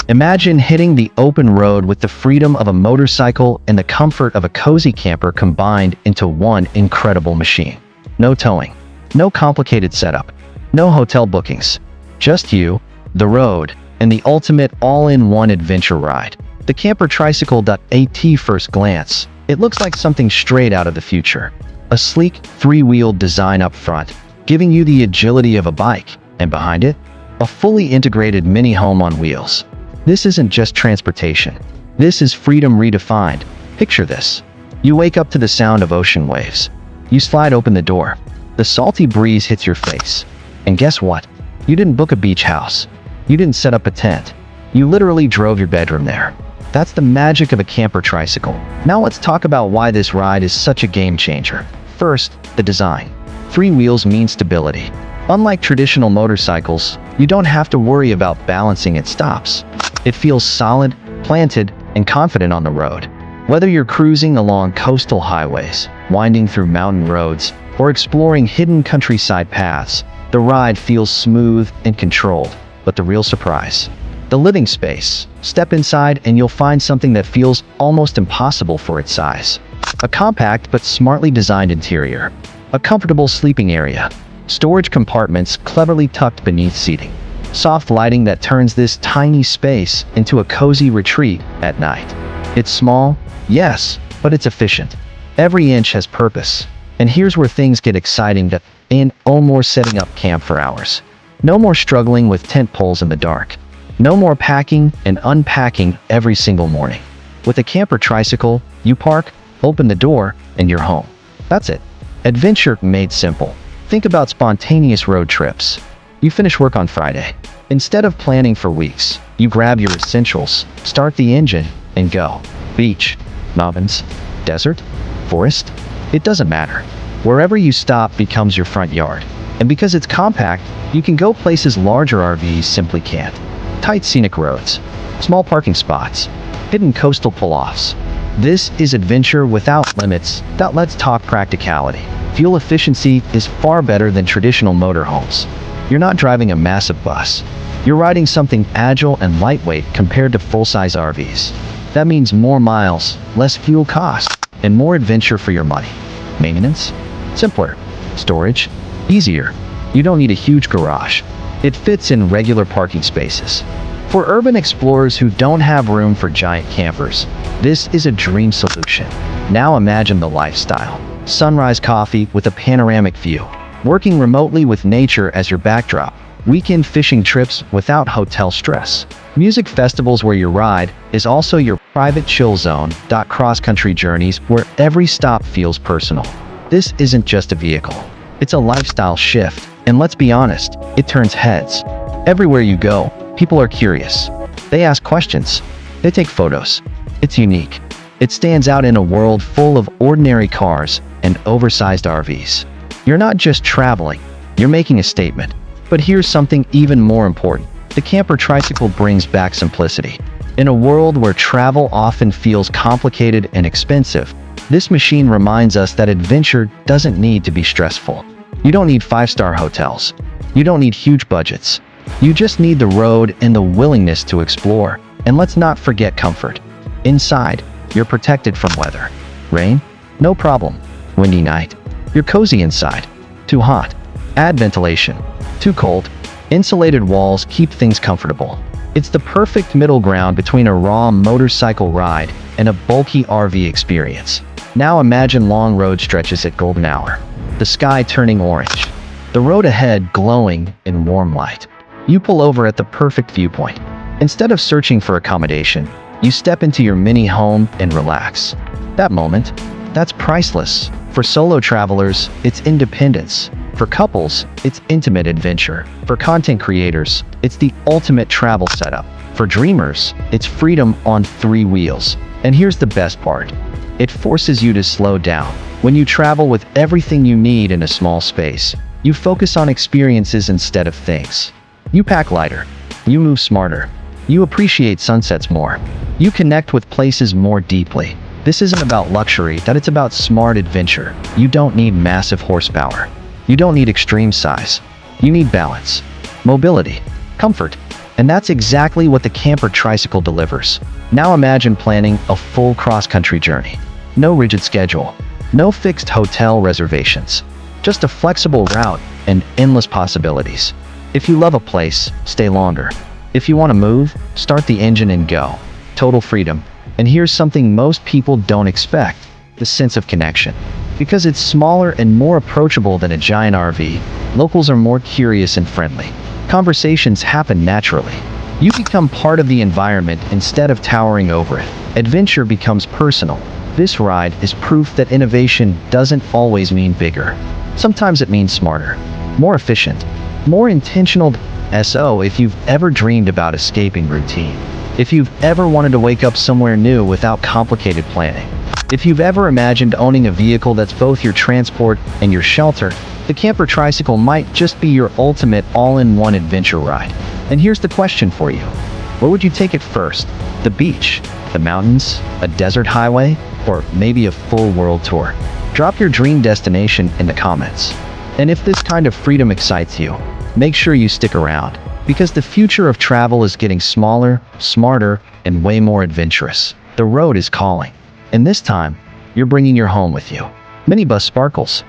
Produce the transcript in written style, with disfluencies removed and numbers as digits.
Imagine hitting the open road with the freedom of a motorcycle and the comfort of a cozy camper combined into one incredible machine. No towing, no complicated setup, no hotel bookings. Just you, the road, and the ultimate all-in-one adventure ride. The Camper Tricycle. At first glance, it looks like something straight out of the future. A sleek, three-wheeled design up front, giving you the agility of a bike, and behind it, a fully integrated mini home on wheels. This isn't just transportation. This is freedom redefined. Picture this. You wake up to the sound of ocean waves. You slide open the door. The salty breeze hits your face. And guess what? You didn't book a beach house. You didn't set up a tent. You literally drove your bedroom there. That's the magic of a camper tricycle. Now let's talk about why this ride is such a game changer. First, the design. 3 wheels mean stability. Unlike traditional motorcycles, you don't have to worry about balancing at stops. It feels solid, planted, and confident on the road. Whether you're cruising along coastal highways, winding through mountain roads, or exploring hidden countryside paths, the ride feels smooth and controlled. But the real surprise, the living space. Step inside and you'll find something that feels almost impossible for its size. A compact but smartly designed interior. A comfortable sleeping area. Storage compartments cleverly tucked beneath seating. Soft lighting that turns this tiny space into a cozy retreat at night. It's small, yes, but it's efficient. Every inch has purpose. And here's where things get exciting. And no more setting up camp for hours. No more struggling with tent poles in the dark. No more packing and unpacking every single morning. With a camper tricycle, you park, open the door, and you're home. That's it. Adventure made simple. Think about spontaneous road trips. You finish work on Friday. Instead of planning for weeks, you grab your essentials, start the engine, and go. Beach, mountains, desert, forest, it doesn't matter. Wherever you stop becomes your front yard. And because it's compact, you can go places larger RVs simply can't. Tight scenic roads, small parking spots, hidden coastal pull-offs. This is adventure without limits. Let's talk practicality. Fuel efficiency is far better than traditional motorhomes. You're not driving a massive bus. You're riding something agile and lightweight compared to full-size RVs. That means more miles, less fuel cost, and more adventure for your money. Maintenance? Simpler. Storage? Easier. You don't need a huge garage. It fits in regular parking spaces. For urban explorers who don't have room for giant campers, this is a dream solution. Now imagine the lifestyle. Sunrise coffee with a panoramic view. Working remotely with nature as your backdrop. Weekend fishing trips without hotel stress. Music festivals where your ride is also your private chill zone. Cross-country journeys where every stop feels personal. This isn't just a vehicle. It's a lifestyle shift. And let's be honest, it turns heads. Everywhere you go, people are curious. They ask questions. They take photos. It's unique. It stands out in a world full of ordinary cars and oversized RVs. You're not just traveling, you're making a statement. But here's something even more important. The Camper Tricycle brings back simplicity. In a world where travel often feels complicated and expensive, this machine reminds us that adventure doesn't need to be stressful. You don't need 5-star hotels. You don't need huge budgets. You just need the road and the willingness to explore. And let's not forget comfort. Inside, you're protected from weather. Rain? No problem. Windy night? You're cozy inside. Too hot? Add ventilation. Too cold? Insulated walls keep things comfortable. It's the perfect middle ground between a raw motorcycle ride and a bulky RV experience. Now imagine long road stretches at golden hour. The sky turning orange. The road ahead glowing in warm light. You pull over at the perfect viewpoint. Instead of searching for accommodation, you step into your mini home and relax. That moment, that's priceless. For solo travelers, it's independence. For couples, it's intimate adventure. For content creators, it's the ultimate travel setup. For dreamers, it's freedom on 3 wheels. And here's the best part. It forces you to slow down. When you travel with everything you need in a small space, you focus on experiences instead of things. You pack lighter. You move smarter. You appreciate sunsets more. You connect with places more deeply. This isn't about luxury, it's about smart adventure. You don't need massive horsepower. You don't need extreme size. You need balance, mobility, comfort, And that's exactly what the Camper Tricycle delivers. Now imagine planning a full cross-country journey. No rigid schedule, no fixed hotel reservations, just a flexible route and endless possibilities. If you love a place, stay longer. If you want to move, start the engine and go. Total freedom. And here's something most people don't expect: the sense of connection. Because it's smaller and more approachable than a giant RV, locals are more curious and friendly. Conversations happen naturally. You become part of the environment instead of towering over it. Adventure becomes personal. This ride is proof that innovation doesn't always mean bigger. Sometimes it means smarter, more efficient, more intentional. So if you've ever dreamed about escaping routine, if you've ever wanted to wake up somewhere new without complicated planning, if you've ever imagined owning a vehicle that's both your transport and your shelter, the Camper Tricycle might just be your ultimate all-in-one adventure ride. And here's the question for you. Where would you take it first? The beach, the mountains, a desert highway, or maybe a full world tour? Drop your dream destination in the comments. And if this kind of freedom excites you, make sure you stick around, because the future of travel is getting smaller, smarter, and way more adventurous. The road is calling. And this time, you're bringing your home with you. Minibus Sparkles.